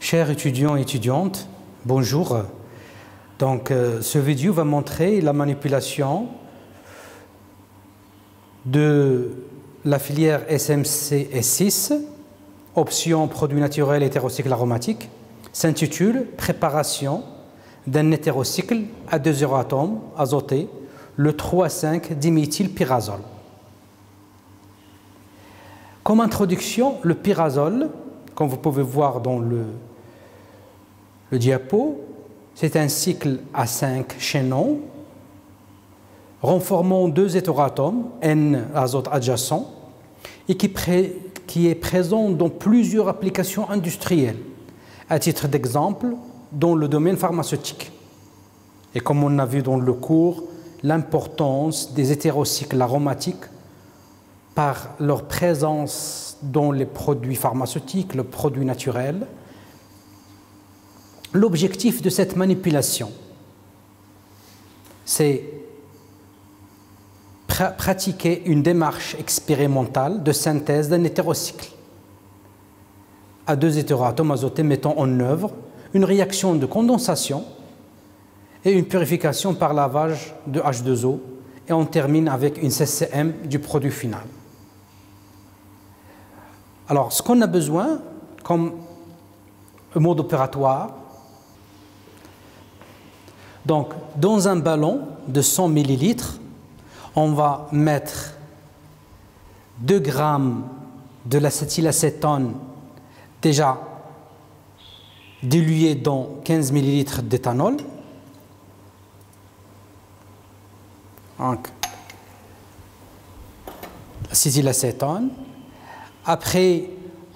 Chers étudiants et étudiantes, bonjour. Donc, ce vidéo va montrer la manipulation de la filière SMC S6, option produits naturels hétérocycle aromatique, s'intitule Préparation d'un hétérocycle à 2 atomes azotés, le 3,5-diméthylpyrazole. Comme introduction, le pyrazole, comme vous pouvez voir dans le diapo, c'est un cycle à 5 chaînons renformant 2 hétéroatomes, N azote adjacent, et qui est présent dans plusieurs applications industrielles, à titre d'exemple, dans le domaine pharmaceutique. Et comme on a vu dans le cours, l'importance des hétérocycles aromatiques par leur présence dans les produits pharmaceutiques, les produits naturels. L'objectif de cette manipulation, c'est pratiquer une démarche expérimentale de synthèse d'un hétérocycle à 2 hétéroatomes azotés mettant en œuvre une réaction de condensation et une purification par lavage de H2O, et on termine avec une CCM du produit final. Alors, ce qu'on a besoin comme mode opératoire, donc dans un ballon de 100 ml, on va mettre 2 grammes de l'acétylacétone déjà dilué dans 15 ml d'éthanol. Donc, acétylacétone. Après,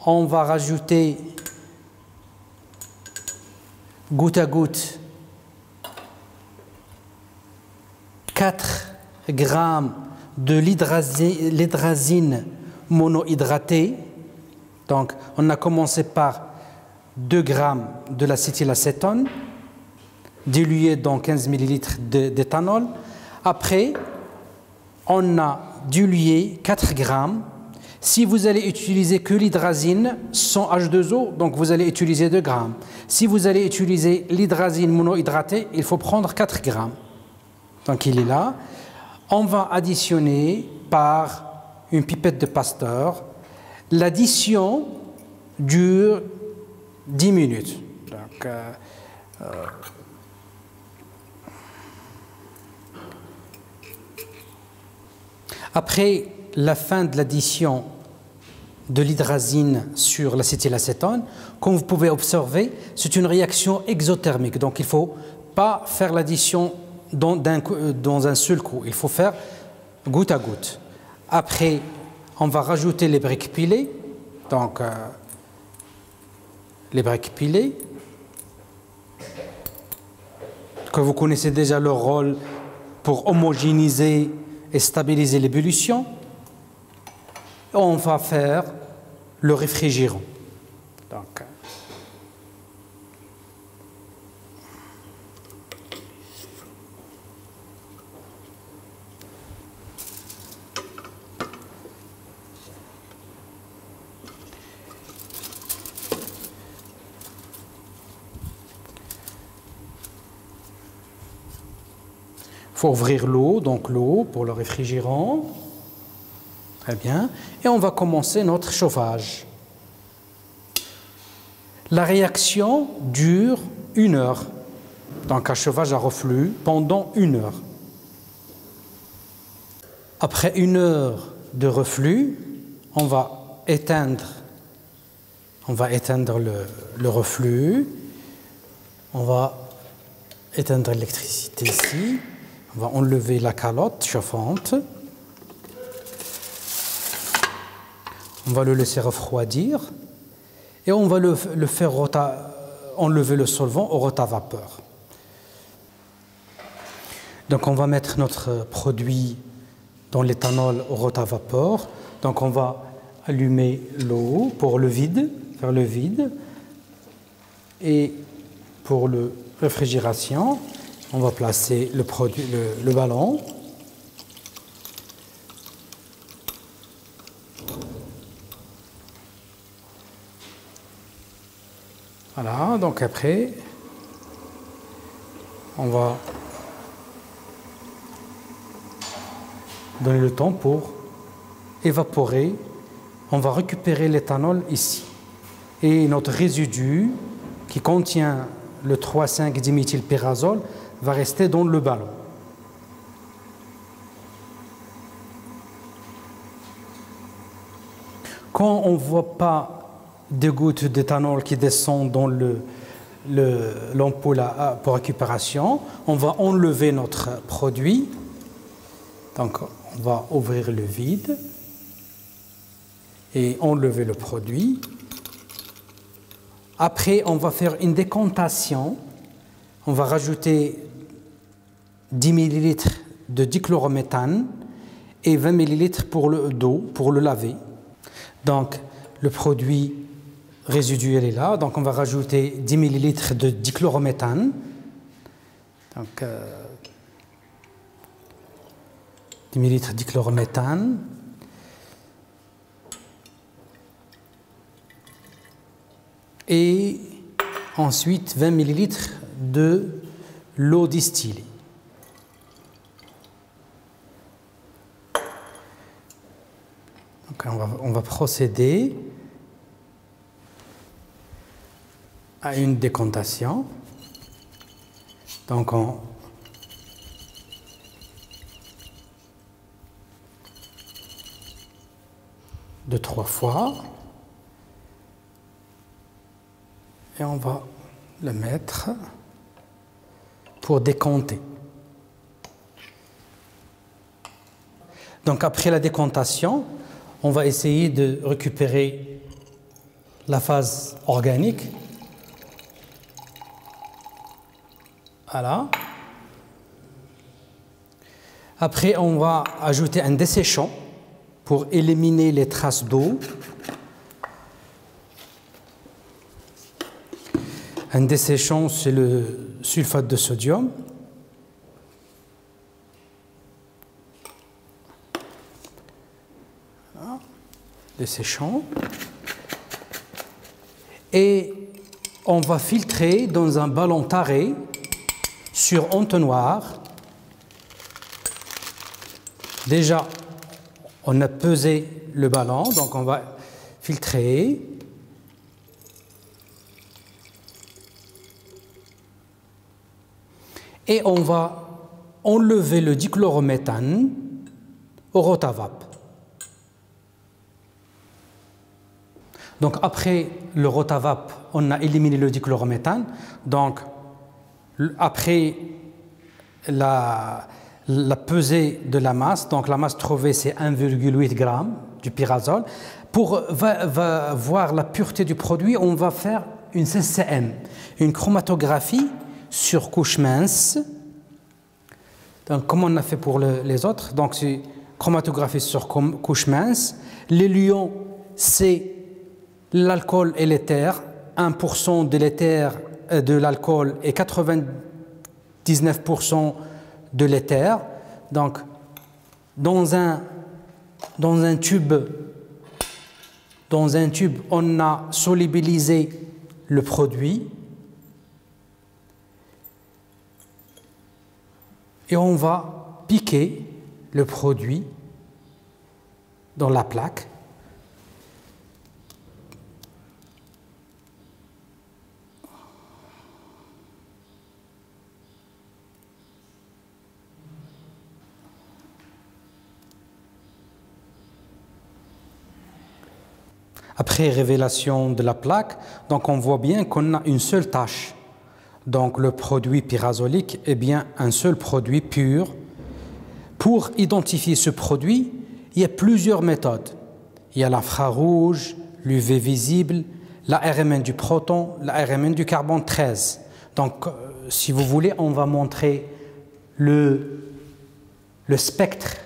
on va rajouter goutte à goutte 4 grammes de l'hydrazine monohydratée. Donc, on a commencé par 2 grammes de l'acétylacétone dilué dans 15 ml d'éthanol. Après, on a dilué 4 grammes. Si vous allez utiliser que l'hydrazine sans H2O, donc vous allez utiliser 2 grammes. Si vous allez utiliser l'hydrazine monohydratée, il faut prendre 4 grammes. Donc il est là. On va additionner par une pipette de Pasteur. L'addition dure 10 minutes. Donc, après la fin de l'addition de l'hydrazine sur l'acétylacétone, comme vous pouvez observer, c'est une réaction exothermique. Donc il ne faut pas faire l'addition dans un seul coup. Il faut faire goutte à goutte. Après, on va rajouter les briques pilées. Donc, les briques pilées, que vous connaissez déjà leur rôle pour homogénéiser et stabiliser l'ébullition. On va faire le réfrigérant. Donc, il faut ouvrir l'eau, donc l'eau pour le réfrigérant. Très bien. Et on va commencer notre chauffage. La réaction dure 1 heure. Donc un chauffage à reflux pendant 1 heure. Après 1 heure de reflux, on va éteindre le reflux. On va éteindre l'électricité ici. On va enlever la calotte chauffante. On va le laisser refroidir et on va le faire enlever le solvant au rotavapeur. Donc on va mettre notre produit dans l'éthanol au rotavapeur. Donc on va allumer l'eau pour le vide, faire le vide. Et pour la réfrigération, on va placer le ballon. Voilà, donc après, on va donner le temps pour évaporer. On va récupérer l'éthanol ici. Et notre résidu qui contient le 3,5-diméthylpyrazole va rester dans le ballon. Quand on ne voit pas des gouttes d'éthanol qui descendent dans l'ampoule pour récupération, on va enlever notre produit. Donc, on va ouvrir le vide et enlever le produit. Après, on va faire une décantation. On va rajouter 10 ml de dichlorométhane et 20 ml d'eau pour le laver. Donc, le produit résiduel est là. Donc, on va rajouter 10 ml de dichlorométhane. Donc, 10 ml de dichlorométhane. Et ensuite 20 ml de l'eau distillée. Donc on va procéder à une décantation. Donc de 3 fois. Et on va le mettre pour décanter. Donc après la décantation, on va essayer de récupérer la phase organique. Voilà. Après, on va ajouter un desséchant pour éliminer les traces d'eau. Un desséchant, c'est le sulfate de sodium. Voilà. Desséchant. Et on va filtrer dans un ballon taré sur entonnoir. Déjà, on a pesé le ballon, donc on va filtrer. Et on va enlever le dichlorométhane au rotavape. Donc après le rotavape, on a éliminé le dichlorométhane. Donc après la pesée de la masse, donc la masse trouvée c'est 1,8 g du pyrazole. Pour voir la pureté du produit, on va faire une CCM, une chromatographie sur couche mince. Donc, comme on a fait pour les autres, donc c'est chromatographie sur couche mince. L'élion, c'est l'alcool et l'éther. 1% de l'éther de l'alcool et 99% de l'éther. Donc, dans un tube, on a solubilisé le produit. Et on va piquer le produit dans la plaque. Après révélation de la plaque, donc on voit bien qu'on a une seule tache. Donc le produit pyrazolique est bien un seul produit pur. Pour identifier ce produit, il y a plusieurs méthodes. Il y a l'infrarouge, l'UV visible, la RMN du proton, la RMN du carbone 13. Donc si vous voulez, on va montrer le spectre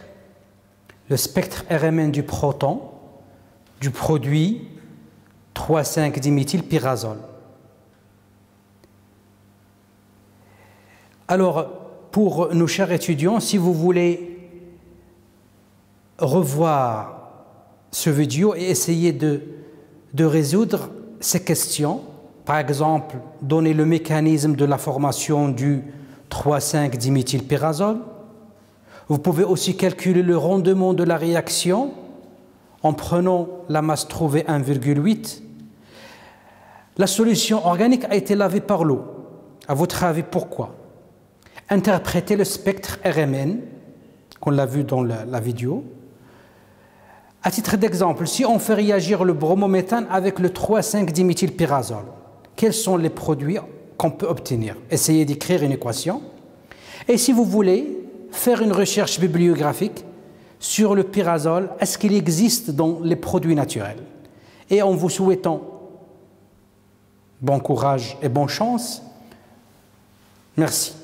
RMN du proton du produit 3,5-diméthylpyrazole. Alors, pour nos chers étudiants, si vous voulez revoir ce vidéo et essayer de résoudre ces questions, par exemple, donner le mécanisme de la formation du 3,5-diméthylpyrazole. Vous pouvez aussi calculer le rendement de la réaction en prenant la masse trouvée 1,8. La solution organique a été lavée par l'eau. À votre avis, pourquoi? Interprétez le spectre RMN, qu'on l'a vu dans la vidéo. À titre d'exemple, si on fait réagir le bromométhane avec le 3,5-diméthylpyrazole, quels sont les produits qu'on peut obtenir? Essayez d'écrire une équation. Et si vous voulez faire une recherche bibliographique sur le pyrazole, est-ce qu'il existe dans les produits naturels? Et en vous souhaitant bon courage et bonne chance, merci.